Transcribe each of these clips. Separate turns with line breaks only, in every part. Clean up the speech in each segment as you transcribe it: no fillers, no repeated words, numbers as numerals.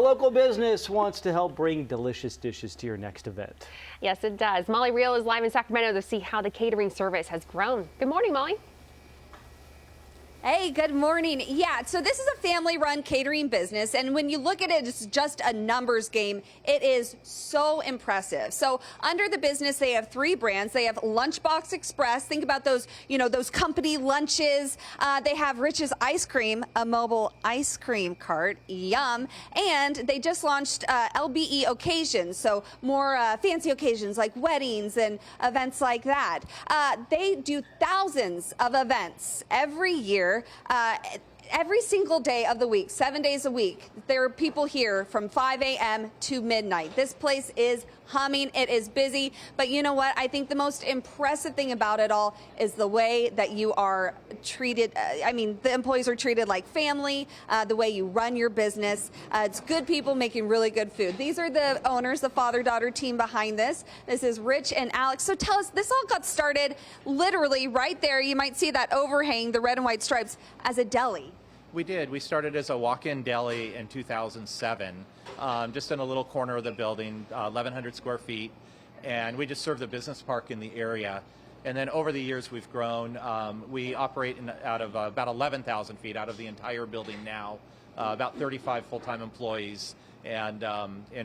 local business wants to help bring delicious dishes to your next event.
Yes, it does. Molly Reel is live in Sacramento to see how the catering service has grown. Good morning, Molly.
Hey, good morning. Yeah, so this is a family-run catering business, and when you look at it, it's just a numbers game. It is so impressive. So under the business, they have 3 brands. They have Lunchbox Express. Think about those, those company lunches. They have Rich's Ice Cream, a mobile ice cream cart. Yum. And they just launched LBE Occasions, so more fancy occasions like weddings and events like that. They do thousands of events every year. Every single day of the week, 7 days a week, there are people here from 5 a.m. to midnight. This place is humming. It is busy. But you know what? I think the most impressive thing about it all is the way that you are treated. The employees are treated like family, the way you run your business. It's good people making really good food. These are the owners, the father-daughter team behind this. This is Rich and Alex. So tell us, this all got started literally right there. You might see that overhang, the red and white stripes, as a deli.
We did. We started as a walk-in deli in 2007, just in a little corner of the building, 1,100 square feet, and we just served the business park in the area. And then over the years, we've grown. We operate out of about 11,000 feet out of the entire building now, about 35 full-time employees, and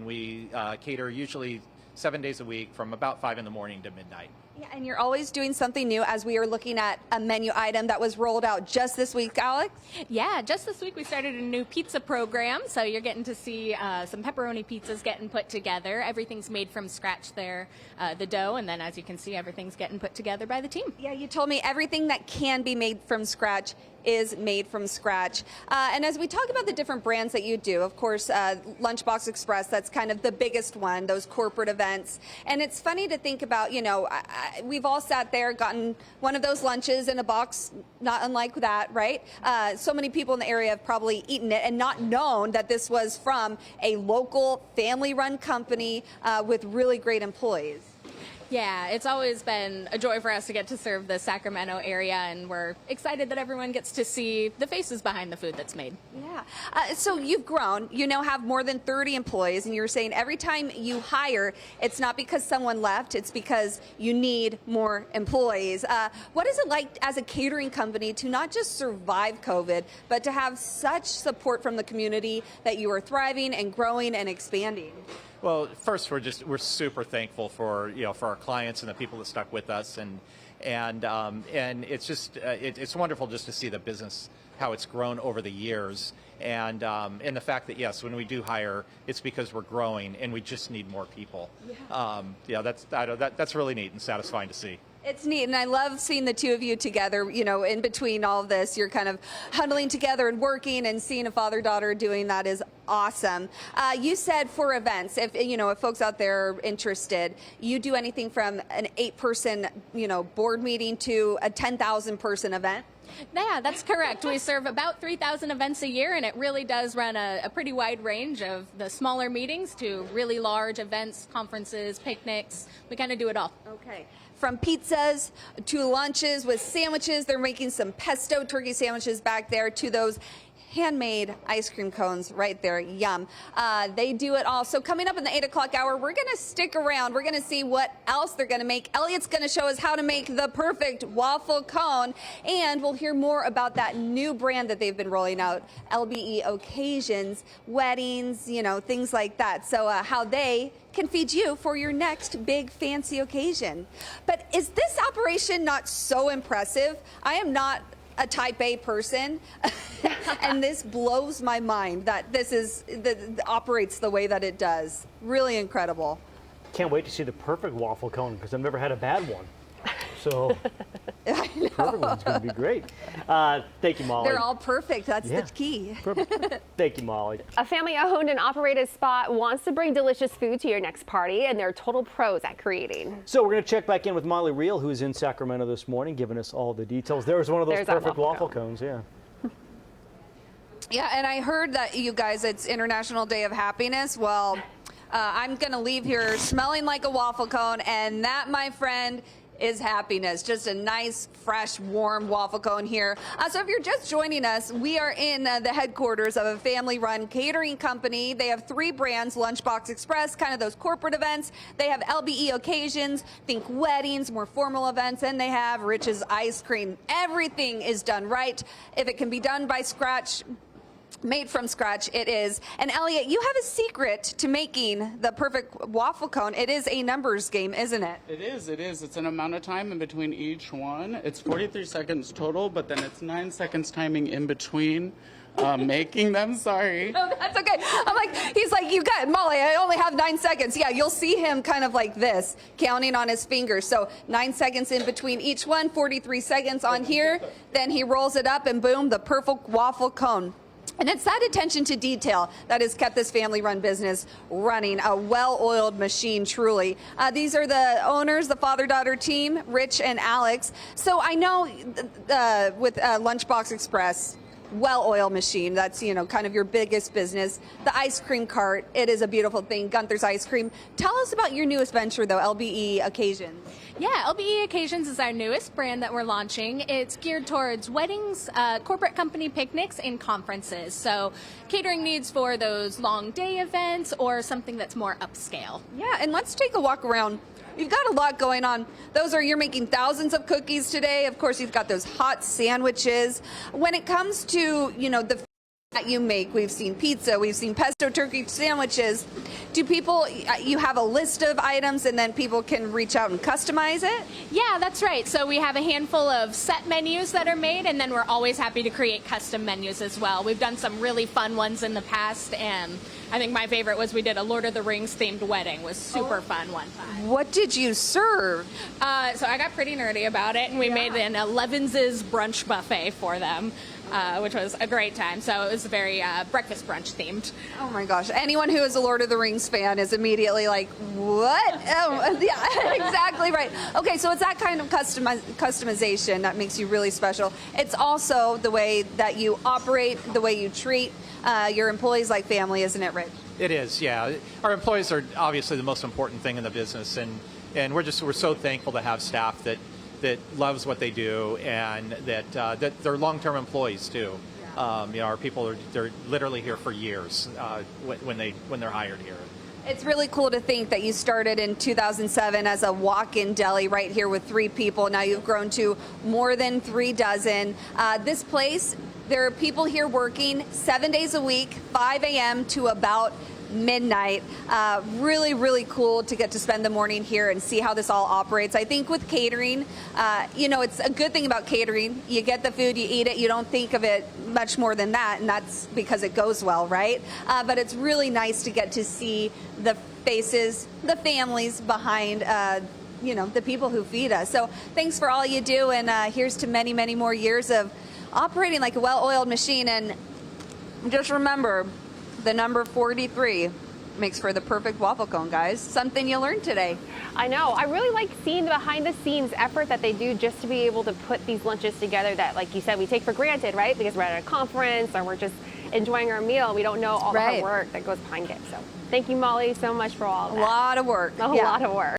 we cater usually 7 days a week from about 5 in the morning to midnight.
Yeah, and you're always doing something new, as we are looking at a menu item that was rolled out just this week, Alex?
Yeah, just this week we started a new pizza program, so you're getting to see some pepperoni pizzas getting put together. Everything's made from scratch there, the dough, and then as you can see, everything's getting put together by the team.
Yeah, you told me everything that can be made from scratch is made from scratch. And as we talk about the different brands that you do, of course, Lunchbox Express, that's kind of the biggest one, those corporate events. And it's funny to think about, we've all sat there, gotten one of those lunches in a box, not unlike that, right? So many people in the area have probably eaten it and not known that this was from a local family-run company with really great employees.
Yeah, it's always been a joy for us to get to serve the Sacramento area, and we're excited that everyone gets to see the faces behind the food that's made.
Yeah. So you've grown. You now have more than 30 employees, and you're saying every time you hire, it's not because someone left, it's because you need more employees. What is it like as a catering company to not just survive COVID, but to have such support from the community that you are thriving and growing and expanding?
Well, first, we're super thankful for our clients and the people that stuck with us, and it's just it's wonderful just to see the business, how it's grown over the years, and the fact that yes, when we do hire, it's because we're growing and we just need more people. Yeah. That's really neat and satisfying to see.
It's neat, and I love seeing the two of you together, in between all of this. You're kind of huddling together and working, and seeing a father-daughter doing that is awesome. You said for events, if folks out there are interested, you do anything from an 8-person, board meeting to a 10,000-person event?
Yeah, that's correct. We serve about 3,000 events a year, and it really does run a pretty wide range of the smaller meetings to really large events, conferences, picnics. We kind of do it all.
Okay. From pizzas to lunches with sandwiches, they're making some pesto turkey sandwiches back there, to those handmade ice cream cones right there. Yum. They do it all. So coming up in the 8 o'clock hour, we're going to stick around. We're going to see what else they're going to make. Elliot's going to show us how to make the perfect waffle cone, and we'll hear more about that new brand that they've been rolling out, LBE Occasions, weddings, things like that. So how they can feed you for your next big fancy occasion. But is this operation not so impressive? I am not a type A person, and this blows my mind that this operates the way that it does. Really incredible.
Can't wait to see the perfect waffle cone, because I've never had a bad one. So the perfect one's going to be great. Thank you, Molly.
They're all perfect. That's the key.
Perfect. Thank you, Molly.
A family-owned and operated spot wants to bring delicious food to your next party, and they're total pros at creating.
So we're going to check back in with Molly Reel, who's in Sacramento this morning, giving us all the details. There's one of those perfect waffle cones, yeah.
Yeah, and I heard that, you guys, it's International Day of Happiness. Well, I'm going to leave here smelling like a waffle cone, and that, my friend, is happiness. Just a nice, fresh, warm waffle cone here. So if you're just joining us, we are in the headquarters of a family-run catering company. They have 3 brands, Lunchbox Express, kind of those corporate events. They have LBE Occasions, think weddings, more formal events, and they have Rich's Ice Cream. Everything is done right. If it can be done by scratch, made from scratch, it is. And Elliot, you have a secret to making the perfect waffle cone. It is a numbers game, isn't it?
It is. It's an amount of time in between each one. It's 43 seconds total, but then it's 9 seconds timing in between making them. Sorry.
No, that's okay. I'm like, he's like, you got it, Molly, I only have 9 seconds. Yeah, you'll see him kind of like this, counting on his fingers. So 9 seconds in between each one, 43 seconds on here. Then he rolls it up and boom, the perfect waffle cone. And it's that attention to detail that has kept this family-run business running, a well-oiled machine, truly. These are the owners, the father-daughter team, Rich and Alex. So I know with Lunchbox Express, well-oiled machine, that's, you know, kind of your biggest business. The ice cream cart, it is a beautiful thing, Gunther's Ice Cream. Tell us about your newest venture, though, LBE Occasions.
Yeah, LBE Occasions is our newest brand that we're launching. It's geared towards weddings, corporate company picnics, and conferences. So catering needs for those long day events or something that's more upscale.
Yeah, and let's take a walk around. You've got a lot going on. You're making thousands of cookies today. Of course, you've got those hot sandwiches. When it comes to, you know, the that you make, we've seen pizza, we've seen pesto turkey sandwiches. Do people, you have a list of items and then people can reach out and customize it?
Yeah, that's right. So we have a handful of set menus that are made, and then we're always happy to create custom menus as well. We've done some really fun ones in the past, and I think my favorite was we did a Lord of the Rings themed wedding. It was super fun one time.
What did you serve?
So I got pretty nerdy about it, and we made an 11's brunch buffet for them, which was a great time. So it was very breakfast brunch themed.
Oh my gosh. Anyone who is a Lord of the Rings fan is immediately like, what? Oh, yeah, exactly right. Okay, so it's that kind of customization that makes you really special. It's also the way that you operate, the way you treat your employees like family, isn't it, Rich?
It is, yeah. Our employees are obviously the most important thing in the business, and we're so thankful to have staff that loves what they do, and that they're long-term employees too. You know, our people they're literally here for years when they're hired here.
It's really cool to think that you started in 2007 as a walk-in deli right here with 3 people. Now you've grown to more than 3 dozen. This place, there are people here working 7 days a week, 5 a.m. to about midnight. Really, really cool to get to spend the morning here and see how this all operates. I think with catering, you know, it's a good thing about catering. You get the food, you eat it, you don't think of it much more than that, and that's because it goes well, right? But it's really nice to get to see the faces, the families behind you know, the people who feed us. So thanks for all you do, and here's to many, many more years of operating like a well-oiled machine. And just remember, the number 43 makes for the perfect waffle cone, guys. Something you learned today.
I know. I really like seeing the behind-the-scenes effort that they do just to be able to put these lunches together that, like you said, we take for granted, right? Because we're at a conference or we're just enjoying our meal. We don't know all the hard work that goes behind it. So thank you, Molly, so much for all that.
A lot of work.
A lot of work.